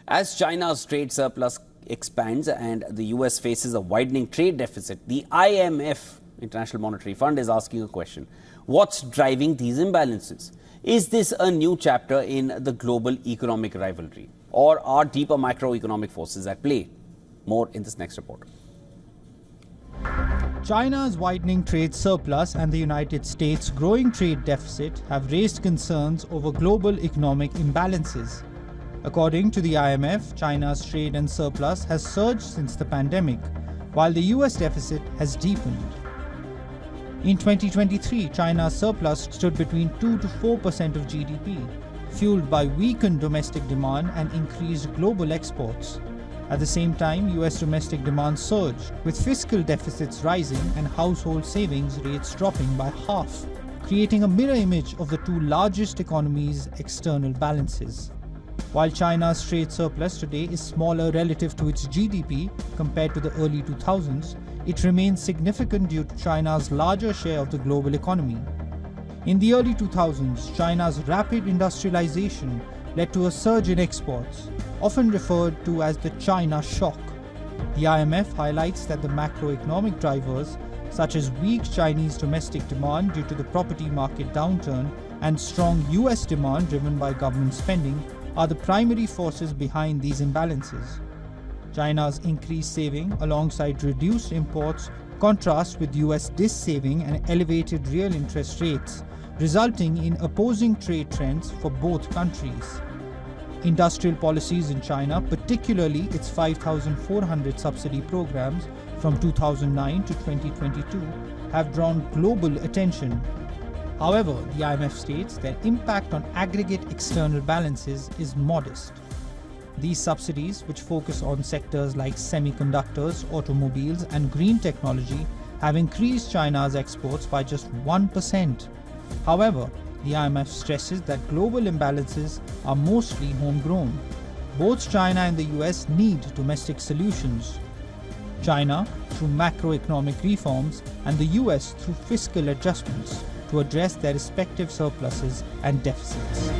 As China's trade surplus expands and the US faces a widening trade deficit, the IMF, International Monetary Fund, is asking a question. What's driving these imbalances? Is this a new chapter in the global economic rivalry, or are deeper macroeconomic forces at play? More in this next report. China's widening trade surplus and the United States' growing trade deficit have raised concerns over global economic imbalances. According to the IMF, China's trade and surplus has surged since the pandemic, while the US deficit has deepened. In 2023, China's surplus stood between 2 to 4% of GDP, fueled by weakened domestic demand and increased global exports. At the same time, US domestic demand surged, with fiscal deficits rising and household savings rates dropping by half, creating a mirror image of the two largest economies' external balances. While China's trade surplus today is smaller relative to its GDP compared to the early 2000s, it remains significant due to China's larger share of the global economy. In the early 2000s, China's rapid industrialization led to a surge in exports, often referred to as the China shock. The IMF highlights that the macroeconomic drivers, such as weak Chinese domestic demand due to the property market downturn and strong US demand driven by government spending, are the primary forces behind these imbalances. China's increased saving alongside reduced imports contrasts with US dis-saving and elevated real interest rates, resulting in opposing trade trends for both countries. Industrial policies in China, particularly its 5,400 subsidy programs from 2009 to 2022, have drawn global attention. However, the IMF states their impact on aggregate external balances is modest. These subsidies, which focus on sectors like semiconductors, automobiles, and green technology, have increased China's exports by just 1%. However, the IMF stresses that global imbalances are mostly homegrown. Both China and the US need domestic solutions. China through macroeconomic reforms and the US through fiscal adjustments to address their respective surpluses and deficits.